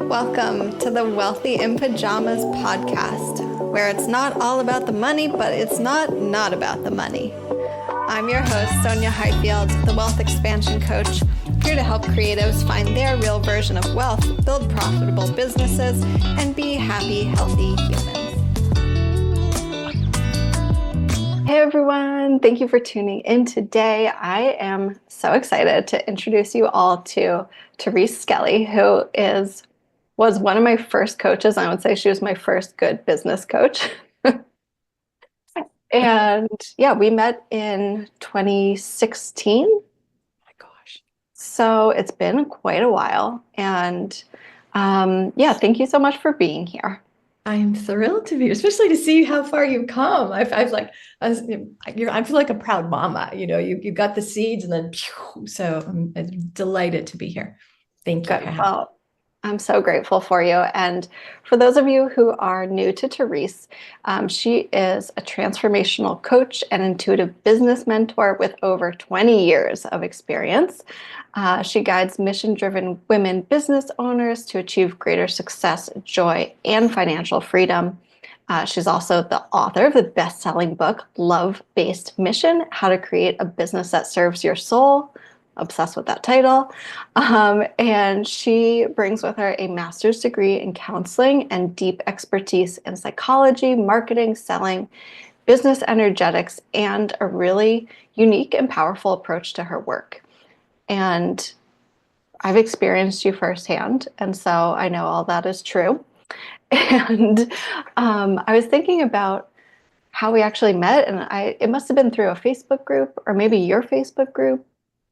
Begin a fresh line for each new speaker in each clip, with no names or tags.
Welcome to the Wealthy in Pajamas podcast, where it's not all about the money, but it's not about the money. I'm your host, Sonya Highfield, the Wealth Expansion Coach, here to help creatives find their real version of wealth, build profitable businesses, and be happy, healthy humans. Hey everyone, thank you for tuning in today. I am so excited to introduce you all to Therese Skelly, who was one of my first coaches. I would say she was my first good business coach. And yeah, we met in 2016.
Oh my gosh.
So it's been quite a while. And yeah, thank you so much for being here.
I'm thrilled to be here, especially to see how far you've come. I've like, I feel like a proud mama. You got the seeds and then, phew, so I'm delighted to be here. Thank you.
Good. Well, I'm so grateful for you. And for those of you who are new to Therese, she is a transformational coach and intuitive business mentor with over 20 years of experience. She guides mission-driven women business owners to achieve greater success, joy, and financial freedom. She's also the author of the best-selling book, Love-Based Mission: How to Create a Business That Serves Your Soul. Obsessed with that title. And she brings with her a master's degree in counseling and deep expertise in psychology, marketing, selling, business energetics, and a really unique and powerful approach to her work. And I've experienced you firsthand, and so I know all that is true. And I was thinking about how we actually met, and it must have been through a Facebook group or maybe your Facebook group.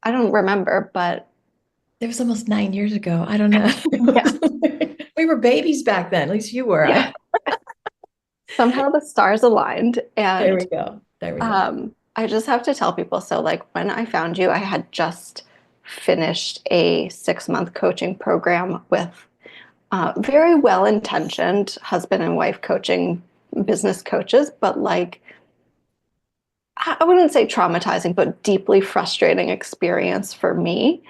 I don't remember, but
It was almost 9 years ago. I don't know.
yeah.
We were babies back then. At least you were.
Yeah. Somehow the stars aligned.
There
And
we go.
I just have to tell people, so like when I found you, I had just finished a 6-month coaching program with very well-intentioned husband and wife coaching business coaches, but like I wouldn't say traumatizing, but deeply frustrating experience for me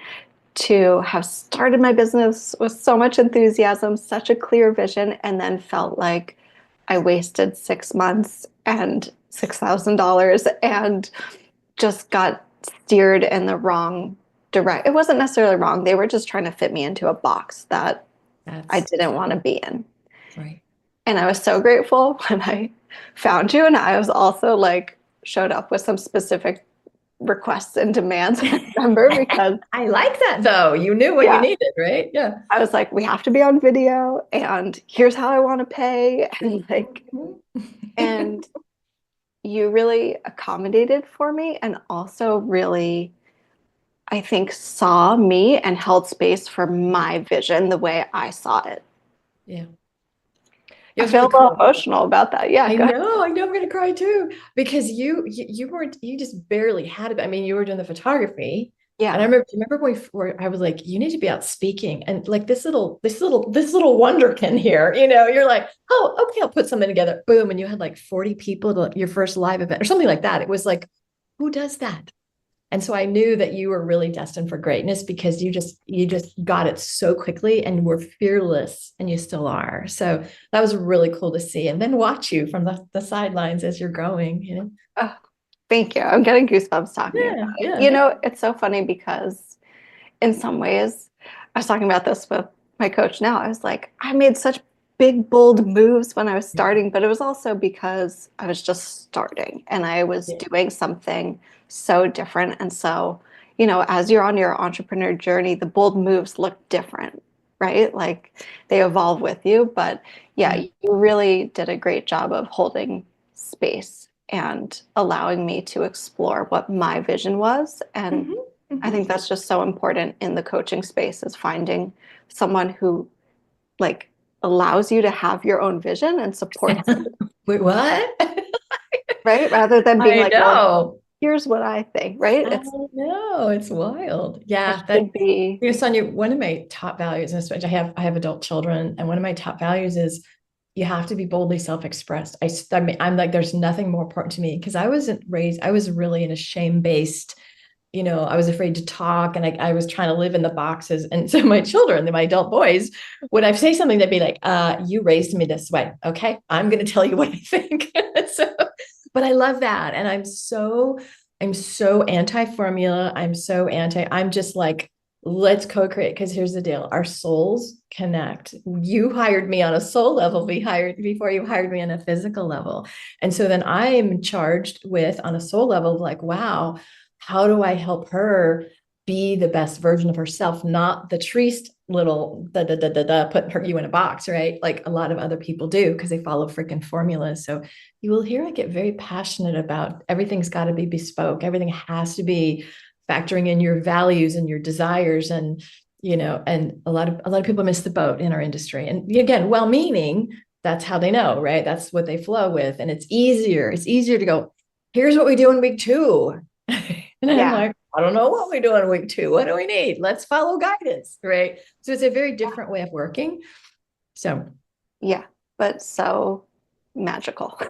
to have started my business with so much enthusiasm, such a clear vision, and then felt like I wasted 6 months and $6,000 and just got steered in the wrong direction. It wasn't necessarily wrong. They were just trying to fit me into a box that I didn't want to be in.
Right.
And I was so grateful when I found you. And I was also like, showed up with some specific requests and demands. I remember because
I like that though. You knew what you needed, right? Yeah.
I was like, we have to be on video, and here's how I want to pay, and like, and you really accommodated for me, and also really, I think, saw me and held space for my vision the way I saw it.
Yeah.
I feel a little emotional about that. Yeah,
I know. I'm going to cry too, because you just barely had it. I mean, you were doing the photography.
Yeah.
And I remember before I was like, you need to be out speaking, and like this little wonderkin here, you're like, oh, okay, I'll put something together. Boom. And you had like 40 people to your first live event or something like that. It was like, who does that? And so I knew that you were really destined for greatness, because you just got it so quickly and were fearless, and you still are. So that was really cool to see, and then watch you from the sidelines as you're growing,
Oh, thank you. I'm getting goosebumps talking about it.
Yeah.
It's so funny because in some ways, I was talking about this with my coach now. I was like, I made such big, bold moves when I was starting, but it was also because I was just starting and I was doing something so different. And so, as you're on your entrepreneur journey, the bold moves look different, right? Like they evolve with you. But yeah, you really did a great job of holding space and allowing me to explore what my vision was. And I think that's just so important in the coaching space, is finding someone who like allows you to have your own vision and supports you.
Wait, what?
Right? Rather than being like,
know.
well, here's what I think, right?
I know, it's wild. Yeah,
it should be.
Sonia, one of my top values, and especially I have adult children, and one of my top values is you have to be boldly self-expressed. I mean, I'm like, there's nothing more important to me, because I was really in a shame-based I was afraid to talk, and I was trying to live in the boxes. And so my children, my adult boys, when I say something, they'd be like, you raised me this way. Okay. I'm going to tell you what I think. So, but I love that. And I'm so anti-formula. I'm just like, let's co-create. Because here's the deal. Our souls connect. You hired me on a soul level. We hired before you hired me on a physical level. And so then I'm charged with, on a soul level, like, wow, how do I help her be the best version of herself, not the treest little put her, you in a box, right? Like a lot of other people do, because they follow freaking formulas. So you will hear I get very passionate about everything's got to be bespoke. Everything has to be factoring in your values and your desires. And and a lot of people miss the boat in our industry. And again, well-meaning, that's how they know, right? That's what they flow with. And it's easier to go, here's what we do in week 2. And I'm
Yeah.
like, I don't know what we do in week 2. What do we need? Let's follow guidance, right? So it's a very different way of working. So
Yeah. But so magical.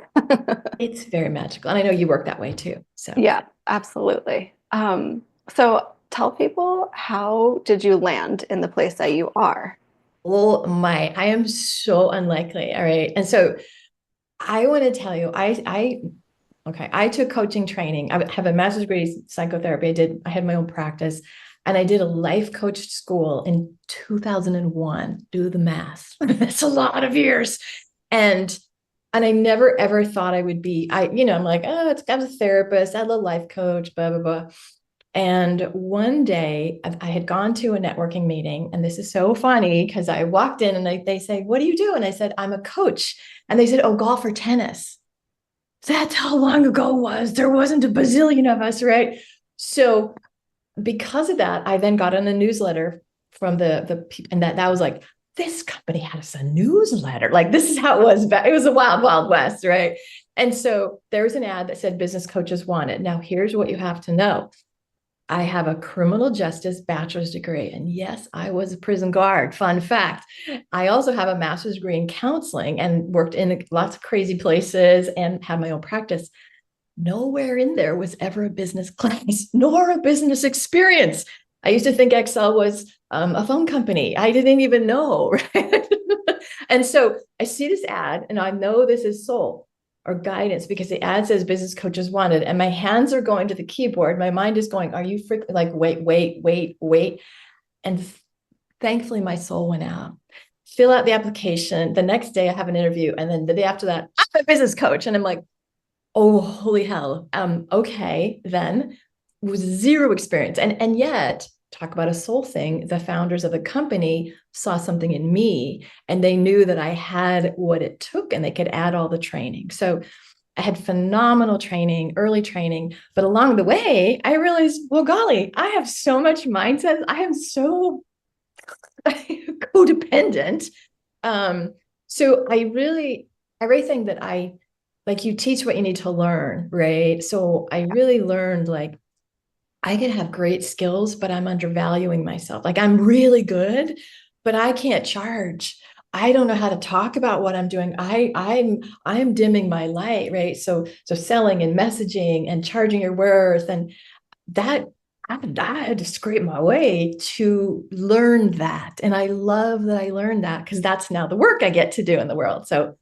it's very magical. And I know you work that way too. So,
Yeah, absolutely. So tell people, how did you land in the place that you are?
oh my, I am so unlikely. All right. And so I want to tell you, okay, I took coaching training. I have a master's degree in psychotherapy. I had my own practice, and I did a life coach school in 2001. Do the math. That's a lot of years. And I never ever thought I would be, I'm like, oh, I was a therapist, I love life coach, blah, blah, blah. And one day I had gone to a networking meeting, and this is so funny because I walked in and they say, what do you do? And I said, I'm a coach. And they said, oh, golf or tennis. That's how long ago it was. There wasn't a bazillion of us, right? So because of that, I then got on a newsletter from the people, and that was like, this company had us a newsletter. Like, this is how it was back. It was a wild, wild west, right? And so there was an ad that said business coaches wanted. Now, here's what you have to know. I have a criminal justice bachelor's degree. And yes, I was a prison guard. Fun fact. I also have a master's degree in counseling and worked in lots of crazy places and had my own practice. Nowhere in there was ever a business class nor a business experience. I used to think Excel was a phone company. I didn't even know. Right? And so I see this ad, and I know this is soul or guidance, because the ad says business coaches wanted, and my hands are going to the keyboard. My mind is going, are you freaking, like, wait. And thankfully my soul went out. Fill out the application. The next day I have an interview. And then the day after that, I'm a business coach. And I'm like, oh, holy hell. Okay, then. It was zero experience. And yet, talk about a soul thing, the founders of the company saw something in me, and they knew that I had what it took, and they could add all the training. So I had phenomenal training, early training, but along the way, I realized, well, golly, I have so much mindset. I am so codependent. So everything that like, you teach what you need to learn, right? So I really learned, like, I can have great skills, but I'm undervaluing myself. Like, I'm really good, but I can't charge. I don't know how to talk about what I'm doing. I'm dimming my light, right? So selling and messaging and charging your worth, and that I had to scrape my way to learn that. And I love that I learned that, because that's now the work I get to do in the world. So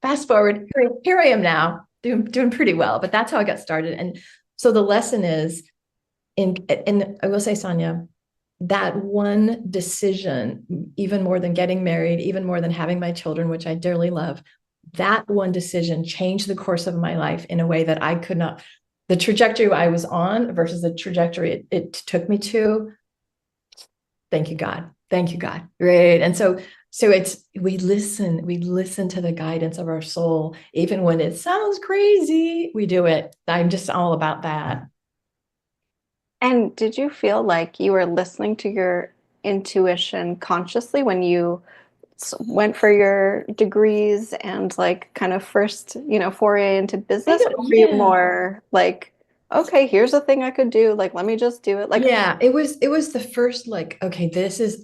fast forward, here I am now, doing pretty well. But that's how I got started. And so the lesson is, and I will say, Sonya, that one decision, even more than getting married, even more than having my children, which I dearly love, that one decision changed the course of my life in a way that I could not. The trajectory I was on versus the trajectory it took me to. Thank you, God. Thank you, God. Right. And so it's, we listen to the guidance of our soul, even when it sounds crazy, we do it. I'm just all about that.
And did you feel like you were listening to your intuition consciously when you went for your degrees and like kind of first, foray into
I
business?
don't,
Or were you
yeah.
more like, okay, here's a thing I could do. Like, let me just do it. Like,
Yeah, it was the first, like, okay, this is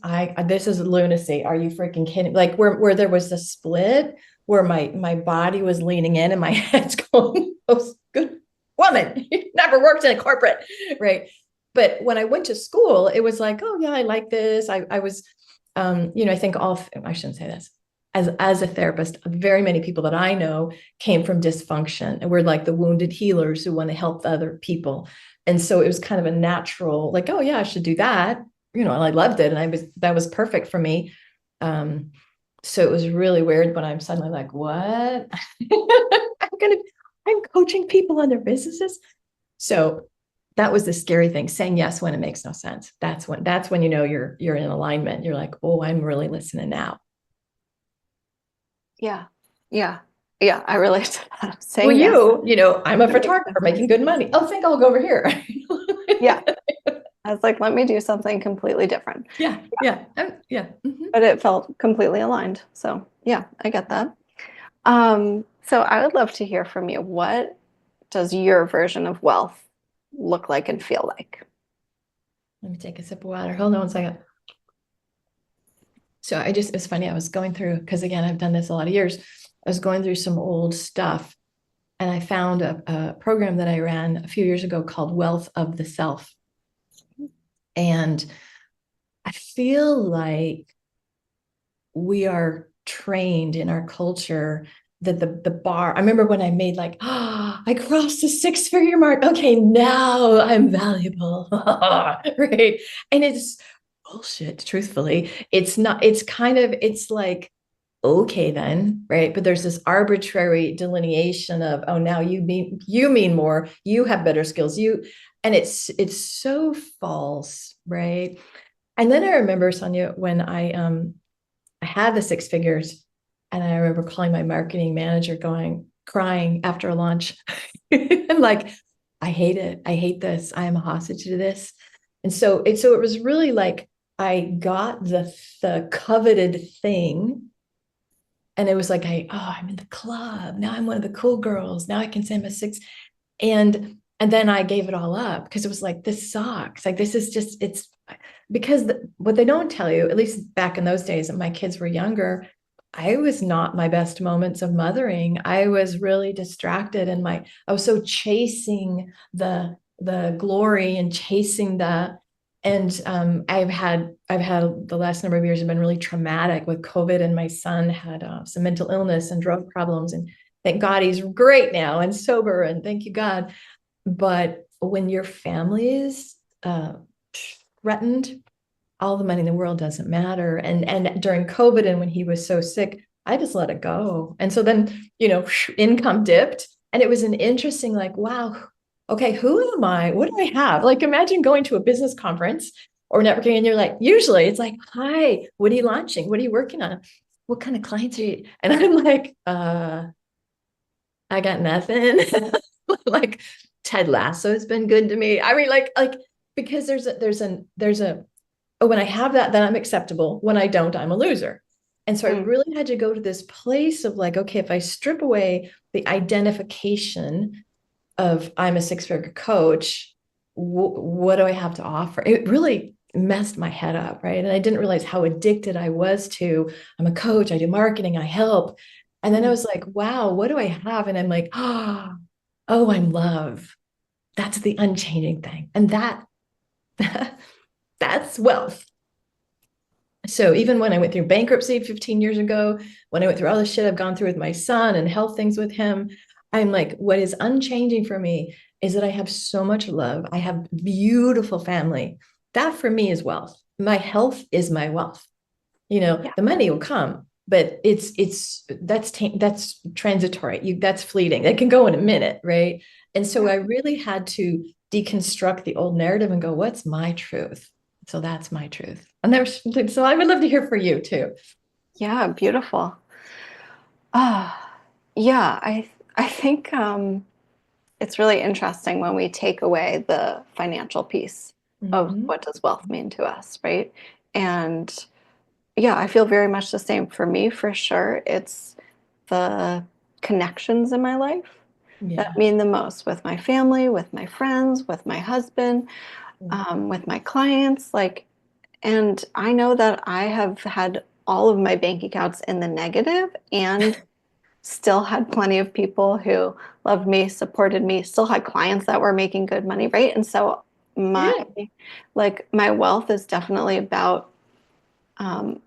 lunacy. Are you freaking kidding? Like, where there was a split where my body was leaning in and my head's going, oh, good woman, you never worked in a corporate, right? But when I went to school, it was like, oh yeah, I like this. I was, I think I shouldn't say this. As a therapist, very many people that I know came from dysfunction, and we're like the wounded healers who want to help other people. And so it was kind of a natural, like, oh yeah, I should do that. And I loved it, and that was perfect for me. Um, so it was really weird when I'm suddenly like, what? gonna I'm coaching people on their businesses. So that was the scary thing, saying yes when it makes no sense. That's when you're in alignment. You're like, oh, I'm really listening now.
Yeah. Yeah. Yeah. I relate to that.
Well,
Saying yes.
I'm a photographer making good money. Oh, think I'll go over here.
Yeah. I was like, let me do something completely different.
Yeah, yeah, yeah.
But it felt completely aligned. So yeah, I get that. So I would love to hear from you. What does your version of wealth look like and feel like?
Let me take a sip of water. Hold on 1 second. So it's funny. I was going through, because again, I've done this a lot of years. I was going through some old stuff, and I found a program that I ran a few years ago called Wealth of the Self. And I feel like we are trained in our culture that the bar. I remember when I made like, I crossed the 6-figure mark. Okay, now I'm valuable. Right. And it's bullshit, truthfully. It's not, it's like, okay then, right? But there's this arbitrary delineation of, oh, now you mean more, you have better skills, and it's so false, right? And then I remember, Sonya, when I had the 6 figures, and I remember calling my marketing manager, crying after a lunch. I'm like, I hate it. I hate this. I am a hostage to this. And so it was really like I got the coveted thing, and it was like I'm in the club now. I'm one of the cool girls now. I can say I'm a six, and then I gave it all up because it was like, this sucks. Like, this is just, it's because what they don't tell you, at least back in those days when my kids were younger, I was not my best moments of mothering. I was really distracted, and I was so chasing the glory and chasing and I've had the last number of years have been really traumatic with COVID, and my son had some mental illness and drug problems, and thank God he's great now and sober, and thank you God. But when your family is threatened, all the money in the world doesn't matter. And during COVID, and when he was so sick, I just let it go. And so then, income dipped, and it was an interesting, like, wow, okay, who am I? What do I have? Like, imagine going to a business conference or networking, and you're like, usually it's like, hi, what are you launching? What are you working on? What kind of clients are you? And I'm like, I got nothing. Like, Ted Lasso's been good to me. I mean, like because there's a oh, when I have that, then I'm acceptable. When I don't, I'm a loser. And so I really had to go to this place of like, okay, if I strip away the identification of I'm a 6-figure coach, what do I have to offer? It really messed my head up, right? And I didn't realize how addicted I was to, I'm a coach, I do marketing, I help. And then I was like, wow, what do I have? And I'm like, oh, I'm love. That's the unchanging thing. And that's wealth. So even when I went through bankruptcy 15 years ago, when I went through all the shit I've gone through with my son and health things with him, I'm like, what is unchanging for me is that I have so much love. I have beautiful family. That for me is wealth. My health is my wealth.
Yeah.
The money will come, but that's transitory. That's fleeting. It can go in a minute, right? And so I really had to deconstruct the old narrative and go, what's my truth? So that's my truth. So I would love to hear for you too.
Yeah, beautiful. Yeah, I think it's really interesting when we take away the financial piece of
Mm-hmm.
what does wealth mean to us, right? And yeah, I feel very much the same. For me, for sure, it's the connections in my life that
Yeah.
mean the most, with my family, with my friends, with my husband, with my clients. Like, and I know that I have had all of my bank accounts in the negative and still had plenty of people who loved me, supported me, still had clients that were making good money, right? And so My
Yeah.
my wealth is definitely about um,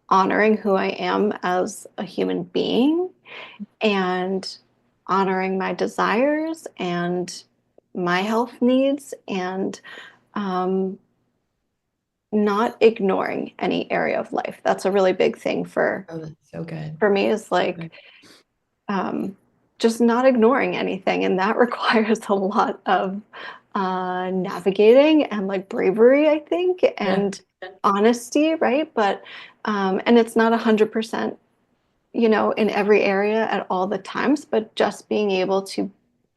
honoring who I am as a human being and honoring my desires and my health needs and um, not ignoring any area of life. That's a really big thing
Oh, that's so good.
for me is
So good.
um, just not ignoring anything. And that requires a lot of navigating and like bravery, I think,
Yeah.
and honesty, right? But, and it's not 100%, in every area at all the times, but just being able to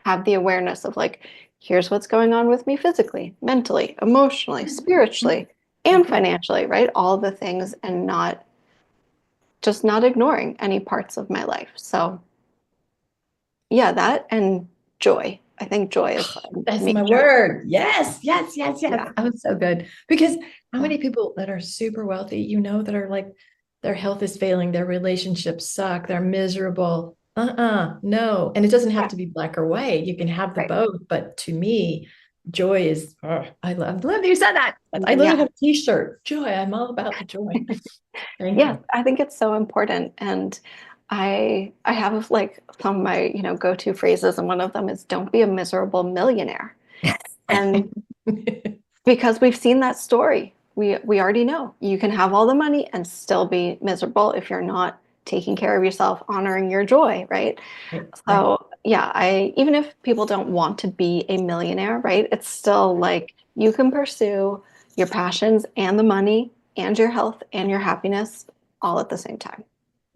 have the awareness of like, here's what's going on with me physically, mentally, emotionally, spiritually, and
Mhm.
financially, right? All the things and not ignoring any parts of my life. So, yeah, that and joy. I think joy is a
That's my
major.
word. Yes, yes, yes, yes.
Yeah.
That was so good. Because how
Yeah.
many people that are super wealthy, that are like their health is failing, their relationships suck, they're miserable. No. And it doesn't have
Yeah.
to be black or white. You can have the
Right.
both. But to me, joy is, I love that you said that. I literally
Yeah.
have a t-shirt. Joy. I'm all about the joy. Thank
Yes,
you.
I think it's so important. And I have like some of my, go-to phrases, and one of them is don't be a miserable millionaire. And because we've seen that story. We already know you can have all the money and still be miserable if you're not taking care of yourself, honoring your joy, right?
Right, right.
So, yeah, I even if people don't want to be a millionaire, right? It's still like you can pursue your passions and the money and your health and your happiness all at the same time,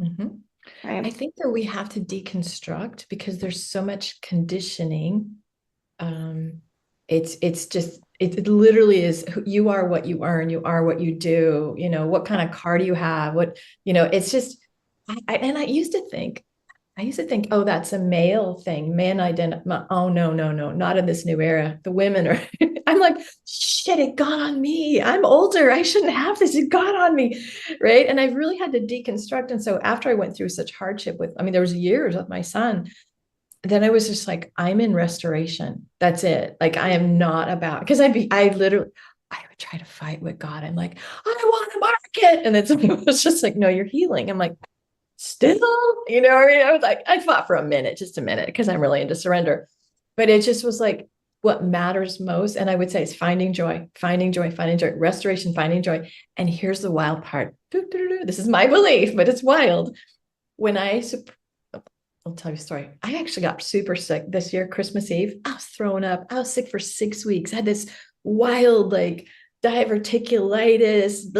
Mhm. I
right?
think that we have to deconstruct because there's so much conditioning. um it's just it literally is you are what you earn, you are what you do, what kind of car do you have, what, it's just and I used to think, oh, that's a male thing, man identity. Oh, no, no, no, not in this new era. The women are, I'm like, shit, it got on me. I'm older. I shouldn't have this. It got on me. Right. And I've really had to deconstruct. And so after I went through such hardship there was years with my son, then I was just like, I'm in restoration. That's it. Like, I am not about, because I would try to fight with God. I'm like, I want to market. And then something was just like, no, you're healing. I'm like, still, what I mean? I was like, I fought for a minute, just a minute, because I'm really into surrender. But it just was like, what matters most. And I would say it's finding joy, finding joy, finding joy, restoration, finding joy. And here's the wild part. This is my belief, but it's wild. When I'll tell you a story. I actually got super sick this year, Christmas Eve. I was throwing up. I was sick for 6 weeks. I had this wild, like, diverticulitis,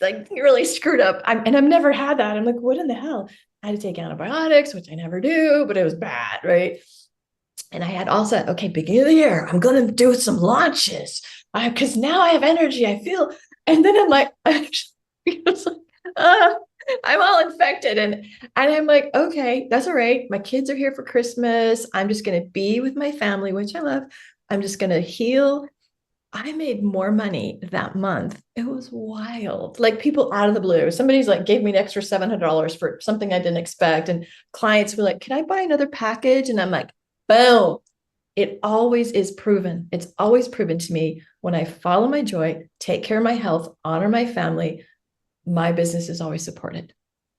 like really screwed up. And I've never had that. I'm like, what in the hell? I had to take antibiotics, which I never do, but it was bad, right? And I had also, okay, beginning of the year, I'm gonna do some launches because now I have energy. I feel, and then I'm like, it's like, uh, I'm all infected, and I'm like, okay, that's all right. My kids are here for Christmas. I'm just gonna be with my family, which I love. I'm just gonna heal. I made more money that month. It was wild. Like, people out of the blue. Somebody's like gave me an extra $700 for something I didn't expect. And clients were like, can I buy another package? And I'm like, boom. It always is proven. It's always proven to me when I follow my joy, take care of my health, honor my family, my business is always supported.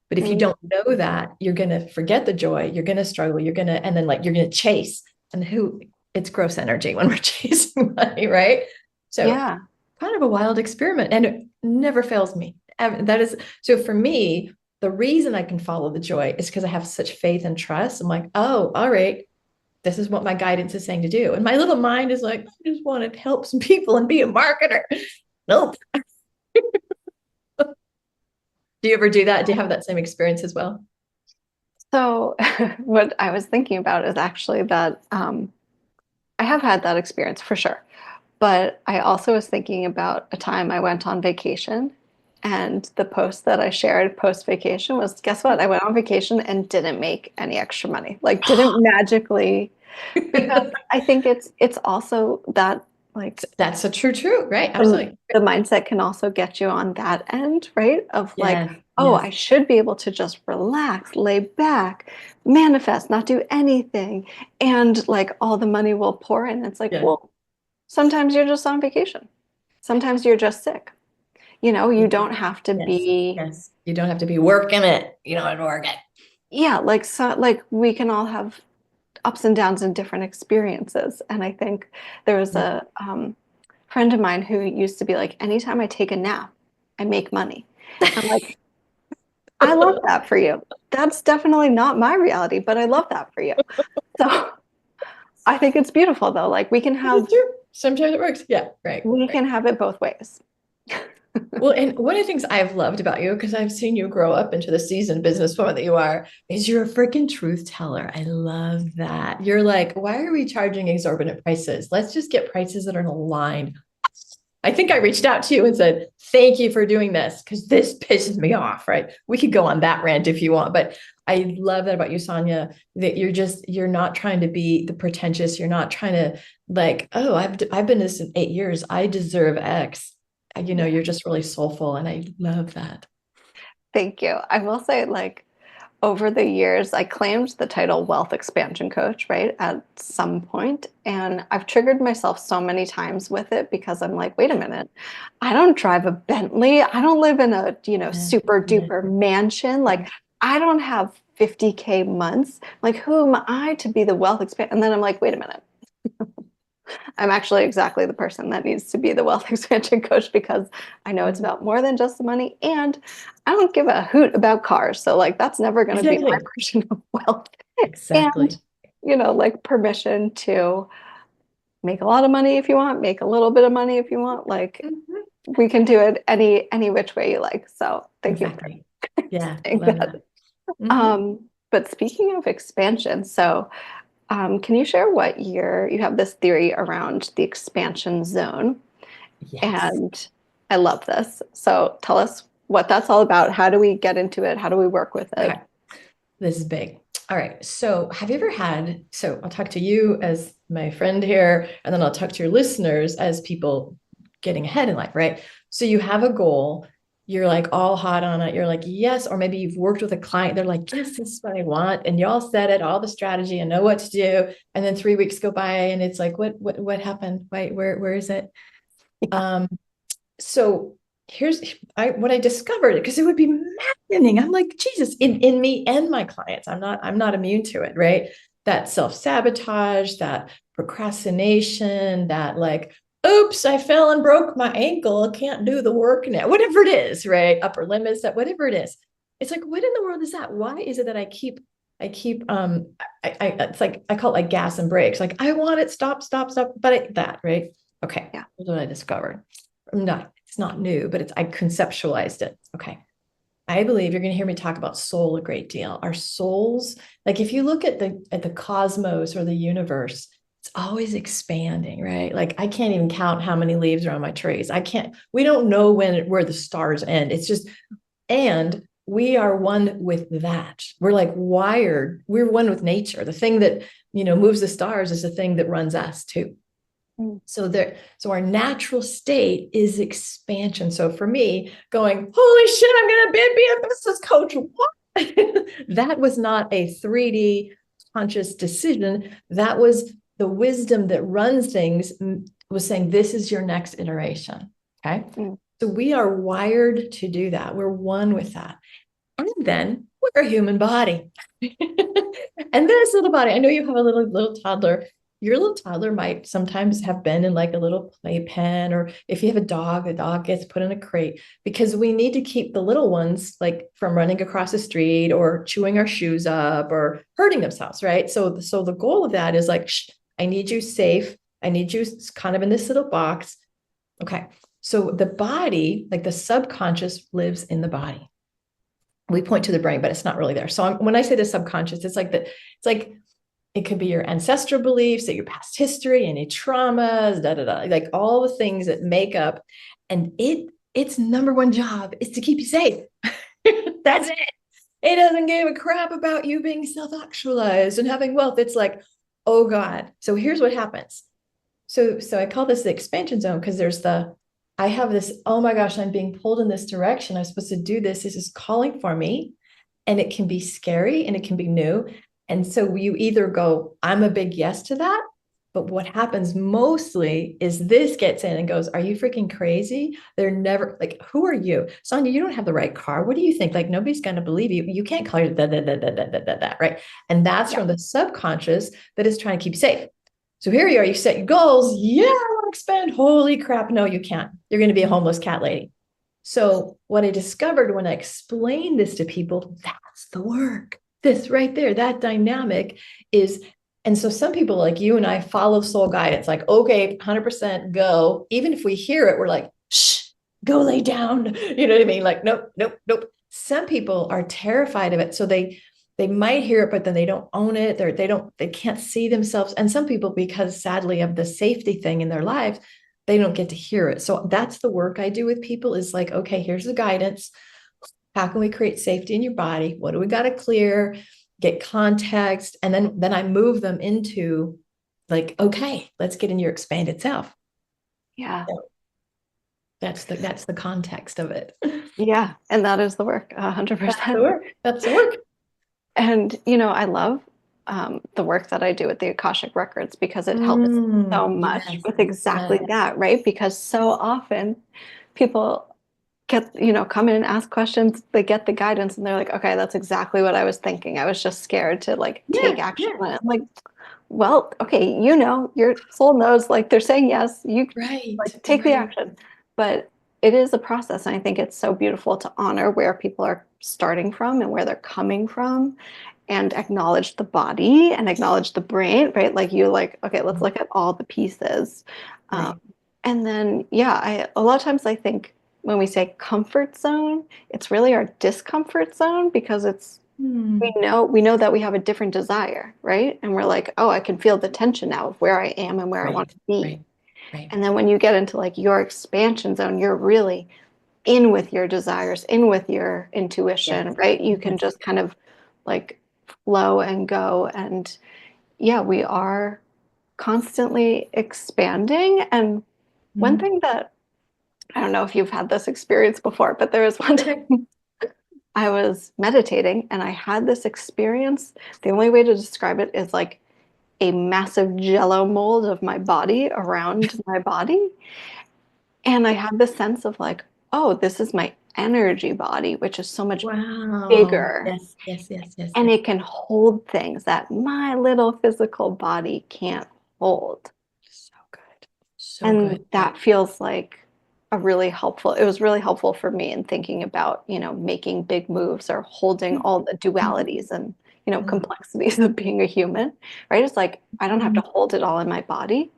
But if you
Mm,
don't know that, you're going to forget the joy, you're going to struggle, and then like you're going to chase. And it's gross energy when we're chasing money, right? So,
yeah.
kind of a wild experiment, and it never fails me. That is so for me. The reason I can follow the joy is because I have such faith and trust. I'm like, oh, all right, this is what my guidance is saying to do. And my little mind is like, I just want to help some people and be a marketer. Nope. Do you ever do that? Do you have that same experience as well?
So, what I was thinking about is actually that I have had that experience for sure. But I also was thinking about a time I went on vacation, and the post that I shared post vacation was, guess what? I went on vacation and didn't make any extra money. Like, didn't magically, because I think it's also that like
That's a true, right?
the,
Absolutely.
the mindset can also get you on that end, right? Of like,
Yes,
oh,
yes,
I should be able to just relax, lay back, manifest, not do anything, and like all the money will pour in. It's like,
yes.
well, Sometimes you're just on vacation. Sometimes you're just sick. You don't have to
Yes.
be,
Yes. You don't have to be working it. You don't have to work it.
yeah, like we can all have ups and downs and different experiences. And I think there was
Yeah.
a friend of mine who used to be like, anytime I take a nap, I make money. I'm like, I love that for you. That's definitely not my reality, but I love that for you. So I think it's beautiful though. Like
It's true. Sometimes it works. Yeah. Right.
we
Right.
can have it both ways.
Well, and one of the things I've loved about you, because I've seen you grow up into the seasoned businesswoman that you are, is you're a freaking truth teller. I love that. You're like, why are we charging exorbitant prices? Let's just get prices that are aligned. I think I reached out to you and said, thank you for doing this because this pisses me off, right? We could go on that rant if you want, but I love that about you, Sonya, that you're not trying to be the pretentious. You're not trying to like, oh, I've been this in 8 years. I deserve X.
Yeah.
You're just really soulful. And I love that.
Thank you. I will say, like, over the years, I claimed the title wealth expansion coach, right, at some point. And I've triggered myself so many times with it because I'm like, wait a minute, I don't drive a Bentley. I don't live in a,
Yeah,
super
yeah,
duper mansion.
yeah.
Like, I don't have 50K months. Like, who am I to be the wealth expand? And then I'm like, wait a minute. I'm actually exactly the person that needs to be the wealth expansion coach because I know it's about more than just the money and I don't give a hoot about cars. So like that's never going to be my
Exactly.
version of wealth. And
Exactly.
like permission to make a lot of money if you want, make a little bit of money if you want. Like
Mhm.
we can do it any which way you like. So thank you for
Exactly. Yeah,
saying
love
that.
that. Mhm.
But speaking of expansion, so can you share what you have this theory around the expansion zone?
Yes.
And I love this. So tell us what that's all about. How do we get into it? How do we work with it?
Okay. This is big. All right. So, have you ever had? So, I'll talk to you as my friend here, and then I'll talk to your listeners as people getting ahead in life, right? So, you have a goal, you're like all hot on it. You're like, yes. Or maybe you've worked with a client, they're like, yes, this is what I want. And you all said it, all the strategy, and know what to do. And then 3 weeks go by, and it's like, what happened? Wait, where is it? Um, so here's what I discovered because it would be maddening. I'm like, Jesus, in me and my clients, I'm not immune to it, right? That self-sabotage, that procrastination, that like, oops, I fell and broke my ankle, can't do the work now, whatever it is, right? Upper limits, that whatever it is. It's like, what in the world is that? Why is it that I it's like I call it like gas and brakes. Like I want it, stop, but that, right? Okay,
Yeah.
here's what I discovered. It's not new, but I conceptualized it. Okay. I believe you're going to hear me talk about soul a great deal. Our souls, like if you look at the cosmos or the universe, it's always expanding, right? Like I can't even count how many leaves are on my trees. We don't know where the stars end. It's just, and we are one with that. We're like wired, we're one with nature. The thing that, moves the stars is the thing that runs us too.
Mm.
So our natural state is expansion. So for me, going, holy shit, I'm gonna be a business coach. What? That was not a 3D conscious decision. That was the wisdom that runs things was saying, this is your next iteration. Okay.
Mm.
So we are wired to do that. We're one with that. And then we're a human body. And this little body, I know you have a little toddler. Your little toddler might sometimes have been in like a little playpen, or if you have a dog, the dog gets put in a crate because we need to keep the little ones like from running across the street or chewing our shoes up or hurting themselves, right? So the goal of that is like, shh, I need you safe. I need you kind of in this little box. Okay. So the body, like the subconscious, lives in the body. We point to the brain, but it's not really there. So when I say the subconscious, it's like it could be your ancestral beliefs, that your past history, any traumas, like all the things that make up. And its number one job is to keep you safe. That's it. It doesn't give a crap about you being self-actualized and having wealth. It's like, oh God. So here's what happens. So I call this the expansion zone because I have this, oh my gosh, I'm being pulled in this direction. I'm supposed to do this. This is calling for me. And it can be scary and it can be new. And so you either go, I'm a big yes to that, But what happens mostly is this gets in and goes, are you freaking crazy? They're never like, who are you? Sonya, you don't have the right car. What do you think? Like, nobody's going to believe you. You can't call your that, right? And that's
Yeah.
from the subconscious that is trying to keep you safe. So here you are, you set your goals. Yeah, I want to expand. Holy crap. No, you can't. You're going to be a homeless cat lady. So what I discovered when I explained this to people, that's the work. This right there, that dynamic is, and so some people like you and I follow soul guidance, like, okay, 100% go. Even if we hear it, we're like, shh, go lay down. You know what I mean? Like, nope, nope, nope. Some people are terrified of it. So they might hear it, but then they don't own it. They can't see themselves. And some people, because sadly of the safety thing in their lives, they don't get to hear it. So that's the work I do with people is like, okay, here's the guidance. How can we create safety in your body? What do we got to clear? Get context. And then I move them into like, okay, let's get in your expanded self.
Yeah.
So that's the context of it.
Yeah. And that is the work,
That's the
100%.
work. That's the work.
And, I love the work that I do with the Akashic Records because it helps so much
Yes.
with exactly
Yes.
that, right? Because so often people come in and ask questions, they get the guidance and they're like, okay, that's exactly what I was thinking. I was just scared to like take
Yeah.
action
Yeah.
on it. I'm like, well, okay, your soul knows, like they're saying yes, you
Right.
like take the
Right.
action. But it is a process. And I think it's so beautiful to honor where people are starting from and where they're coming from and acknowledge the body and acknowledge the brain, right? Like okay, let's look at all the pieces. Um,
Right.
and then, yeah, a lot of times I think when we say comfort zone, it's really our discomfort zone because
Hmm.
we know that we have a different desire, right? And we're like, oh, I can feel the tension now of where I am and where I want
Right.
to be.
Right. Right.
And then when you get into like your expansion zone, you're really in with your desires, in with your
Yes.
intuition, right? You can
Yes.
just kind of like flow and go. And yeah, we are constantly expanding. And one
Mhm.
thing that I don't know if you've had this experience before, but there was one
Okay.
time I was meditating and I had this experience. The only way to describe it is like a massive jello mold of my body around my body. And I had this sense of like, oh, this is my energy body, which is so much
Wow.
bigger
Yes, yes, yes, yes,
and
yes.
it can hold things that my little physical body can't hold.
So good. So good.
And that feels like it was really helpful for me in thinking about, making big moves or holding all the dualities and, complexities of being a human, right? It's like, I don't have to hold it all in my body,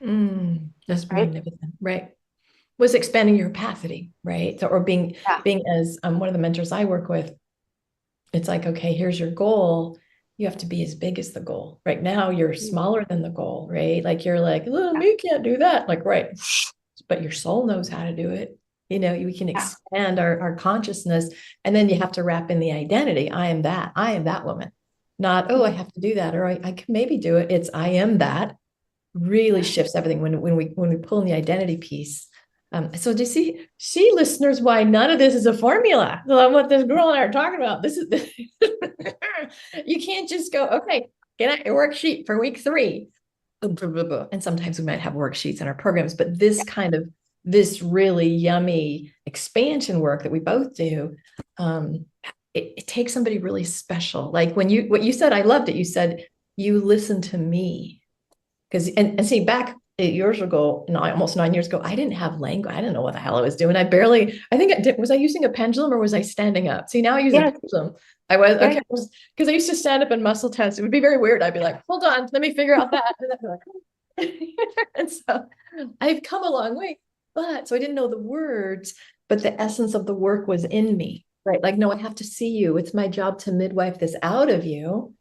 That's
right?
magnificent. Right. Was expanding your capacity, right? So, or
Yeah.
being as one of the mentors I work with, it's like, okay, here's your goal. You have to be as big as the goal. Right now, you're smaller than the goal, right? Like you're like, oh,
Yeah.
me can't do that. Like, right. But your soul knows how to do it. We can
Yeah.
expand our consciousness. And then you have to wrap in the identity. I am that. I am that woman. Not, oh, I have to do that, or I can maybe do it. It's I am that really shifts everything when we pull in the identity piece. So do you see, listeners, why none of this is a formula? What this girl and I are talking about. This is you can't just go, okay, get a worksheet for week 3. And sometimes we might have worksheets in our programs, but this really yummy expansion work that we both do, it takes somebody really special. Like what you said, I loved it. You said, you listen to me. Because and see, back 8 years ago, almost 9 years ago, I didn't have language. I didn't know what the hell I was doing. I think was I using a pendulum or was I standing up? See, now I use a
Yes.
pendulum. I was
Yeah.
okay because I used to stand up and muscle tense. It would be very weird. I'd be like, hold on, let me figure out that. And I'd be like, and so I've come a long way. But so I didn't know the words, but the essence of the work was in me. Right. Like, no, I have to see you. It's my job to midwife this out of you.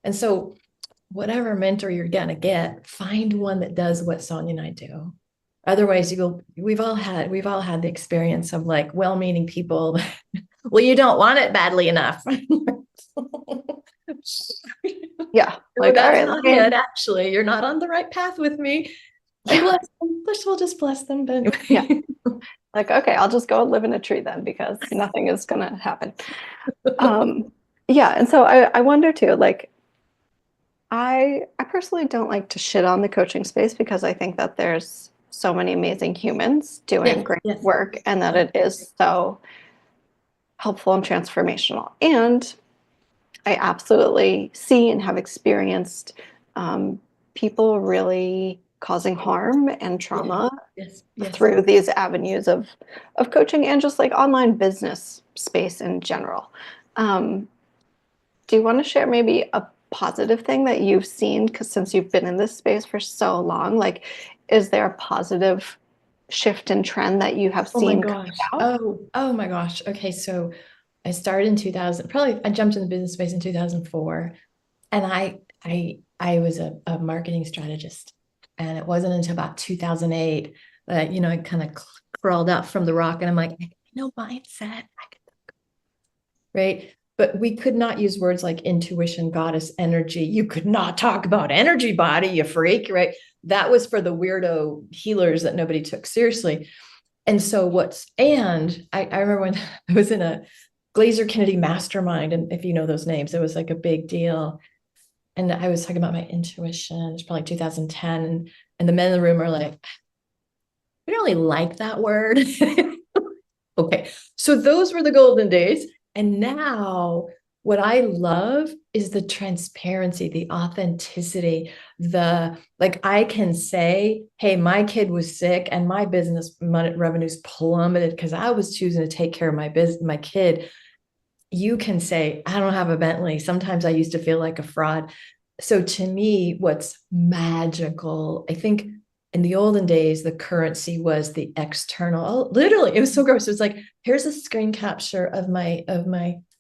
And so whatever mentor you're gonna get, find one that does what Sonya and I do. Otherwise, we've all had the experience of like well-meaning people. Well, you don't want it badly enough.
Yeah.
No,
Like, all
that's
right,
not it. Actually, you're not on the right path with me. And
yeah.
bless them. We'll just bless them. But
Yeah.
anyway.
Like, okay, I'll just go live in a tree then because nothing is gonna happen. Um, yeah, and so I wonder too, like I personally don't like to shit on the coaching space because I think that there's so many amazing humans doing
Yes,
great
yes.
work and that it is so helpful and transformational. And I absolutely see and have experienced um, people really causing harm and
Yeah.
trauma
Yes, yes.
through these avenues of coaching and just like online business space in general. Um, do you want to share maybe a positive thing that you've seen? Because since you've been in this space for so long, like, is there a positive shift in trend that you have
Oh my
seen coming
gosh.
out?
Oh my gosh. Okay, so I started in 2000, probably I jumped in the business space in 2004, and I was a marketing strategist. And it wasn't until about 2008 that, I kind of crawled out from the rock and I'm like, no mindset, right? But we could not use words like intuition, goddess, energy. You could not talk about energy body, you freak, right? That was for the weirdo healers that nobody took seriously. And so I remember when I was in a Glazer Kennedy mastermind, and if you know those names, it was like a big deal. And I was talking about my intuition. It's probably 2010. And the men in the room are like, we don't really like that word. Okay. So those were the golden days. And now what I love is the transparency, the authenticity, the like I can say, hey, my kid was sick and my business revenues plummeted because I was choosing to take care of my kid. You can say, I don't have a Bentley. Sometimes I used to feel like a fraud. So to me, what's magical, I think in the olden days, the currency was the external. Oh, literally, it was so gross. It was like, here's a screen capture of my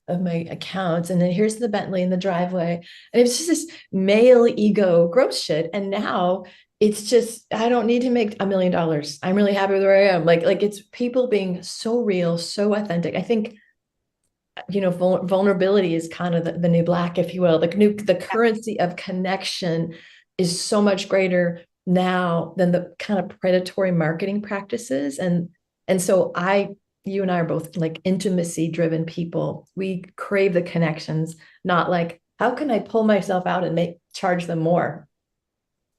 accounts, and then here's the Bentley in the driveway. And it was just this male ego gross shit. And now it's just, I don't need to make $1 million. I'm really happy with where I am. Like it's people being so real, so authentic. I think vulnerability is kind of the new black, if you will. The currency of connection is so much greater now than the kind of predatory marketing practices. And so you and I are both like intimacy driven people. We crave the connections, not like, how can I pull myself out and charge them more?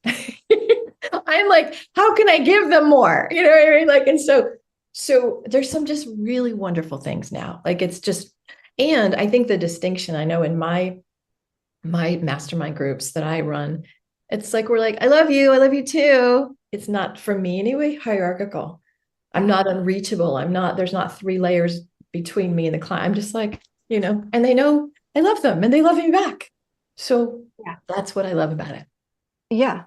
I'm like, how can I give them more? You know what I mean? Like, and so there's some just really wonderful things now. Like it's just, and I think the distinction I know in my mastermind groups that I run, it's like we're like, I love you too. It's not, for me anyway, hierarchical. I'm
Yeah.
not unreachable. There's not 3 layers between me and the client. I'm just like, and they know I love them and they love me back. So
Yeah.
that's what I love about it.
Yeah.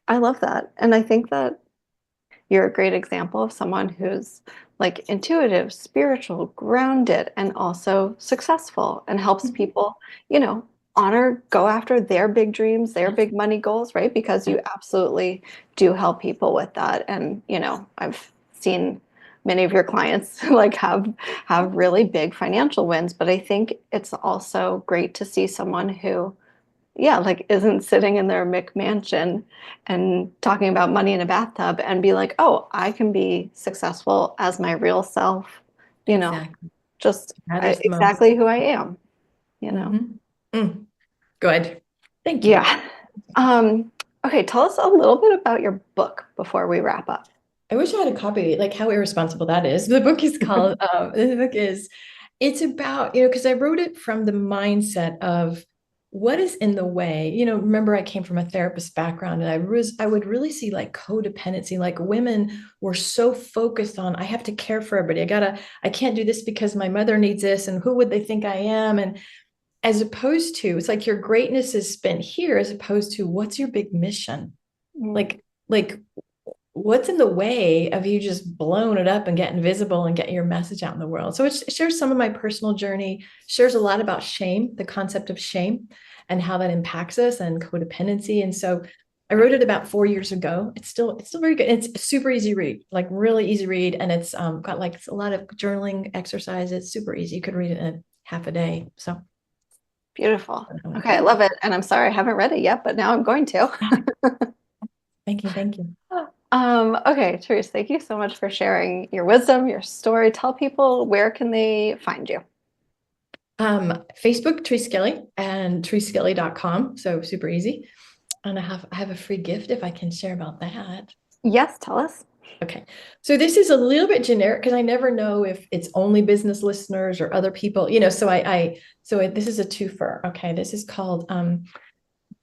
I love that. And I think that you're a great example of someone who's like intuitive, spiritual, grounded, and also successful and helps people, you know, go after their big dreams, their
Yes.
big money goals, right? Because you absolutely do help people with that. And, I've seen many of your clients like have really big financial wins, but I think it's also great to see someone who yeah, like isn't sitting in their McMansion and talking about money in a bathtub and be like, oh, I can be successful as my real self, you know,
Exactly.
just
Matters the most.
exactly who I am.
Mm-hmm. Mm. Good. Thank you.
Yeah. Um, okay, tell us a little bit about your book before we wrap up.
I wish I had a copy, like how irresponsible that is. The book is called, it's about, because I wrote it from the mindset of what is in the way. Remember I came from a therapist background and I would really see like codependency, like women were so focused on, I have to care for everybody. I can't do this because my mother needs this. And who would they think I am? And as opposed to, it's like your greatness is spent here, as opposed to what's your big mission?
Mm,
Like what's in the way of you just blowing it up and getting visible and getting your message out in the world? So it shares some of my personal journey, shares a lot about shame, the concept of shame and how that impacts us, and codependency. And so I wrote it about 4 years ago. It's still very good. It's a super easy read, like really easy read. And it's got like a lot of journaling exercises. It's super easy. You could read it in half a day. So
beautiful. Okay, I
yeah.
love it. And I'm sorry I haven't read it yet, but now I'm going to.
Thank you. Thank you.
Okay, Therese, thank you so much for sharing your wisdom, your story. Tell people where can they find you?
Facebook, Therese Skelly, and thereseskelly.com. So super easy. And I have a free gift if I can share about that.
Yes, tell us.
Okay. So this is a little bit generic because I never know if it's only business listeners or other people, so this is a twofer. Okay. This is called, I'm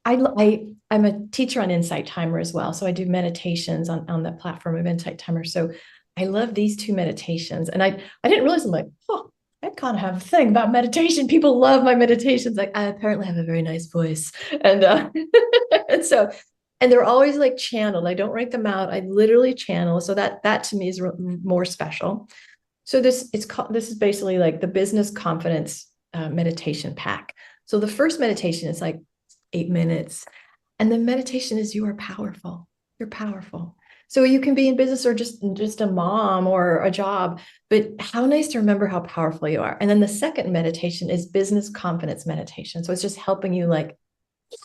a teacher on Insight Timer as well. So I do meditations on the platform of Insight Timer. So I love these two meditations. And I didn't realize, I'm like, oh, I kind of have a thing about meditation. People love my meditations. Like, I apparently have a very nice voice. And and they're always like channeled. I don't write them out. I literally channel. So that to me is more special. So this is basically like the business confidence meditation pack. So the first meditation is like 8 minutes. And the meditation is, you are powerful. You're powerful. So you can be in business or just a mom or a job, but how nice to remember how powerful you are. And then the second meditation is business confidence meditation. So it's just helping you like,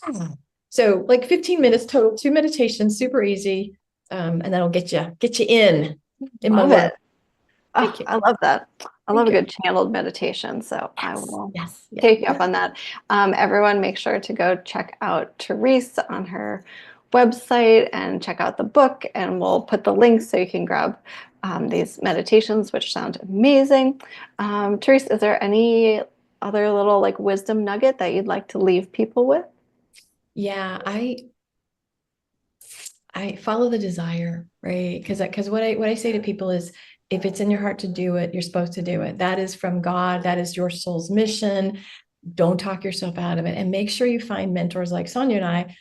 yeah. So like 15 minutes total, 2 meditations, super easy. And that'll get you in my work.
Oh, I love that. I love a good channeled meditation. So I will take you up on that. Everyone, make sure to go check out Therese on her website and check out the book. And we'll put the links so you can grab these meditations, which sound amazing. Therese, is there any other little like wisdom nugget that you'd like to leave people with?
Yeah, I follow the desire, right? Because what I say to people is, if it's in your heart to do it, you're supposed to do it. That is from God. That is your soul's mission. Don't talk yourself out of it. And make sure you find mentors like Sonya and I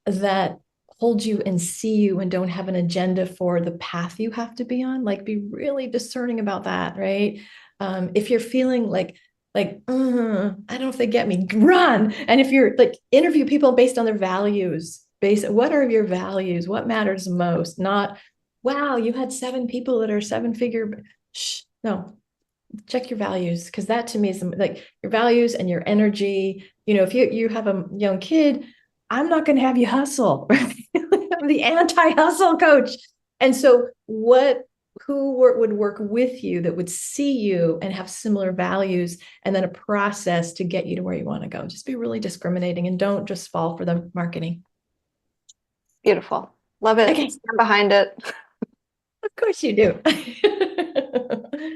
that hold you and see you and don't have an agenda for the path you have to be on. Like, be really discerning about that, right? If you're feeling like, I don't know if they get me, run. And if you're like, interview people based on their values. What are your values? What matters most? Not, wow, you had 7 people that are 7-figure. No, check your values. Because that to me is like your values and your energy. If you have a young kid, I'm not going to have you hustle. Right? I'm the anti-hustle coach. And so who would work with you that would see you and have similar values, and then a process to get you to where you want to go. Just be really discriminating and don't just fall for the marketing.
Beautiful. Love it.
Okay.
Stand behind it.
Of course you do.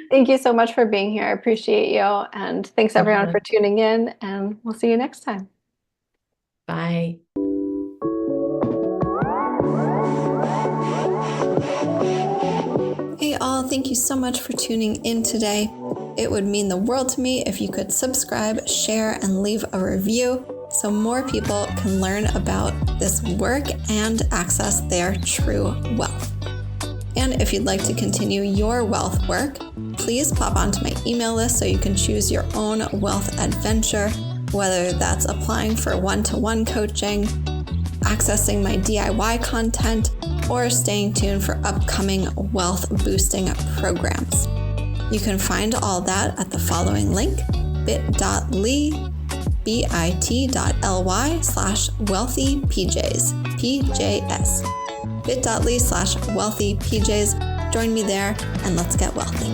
Thank you so much for being here. I appreciate you. And thanks everyone for tuning in, and we'll see you next time.
Bye.
Hey all, thank you so much for tuning in today. It would mean the world to me if you could subscribe, share, and leave a review so more people can learn about this work and access their true wealth. And if you'd like to continue your wealth work, please pop onto my email list so you can choose your own wealth adventure, whether that's applying for one-to-one coaching, accessing my DIY content, or staying tuned for upcoming wealth boosting programs. You can find all that at the following link, bit.ly/wealthypjs, PJS, bit.ly/wealthypjs. Join me there and let's get wealthy.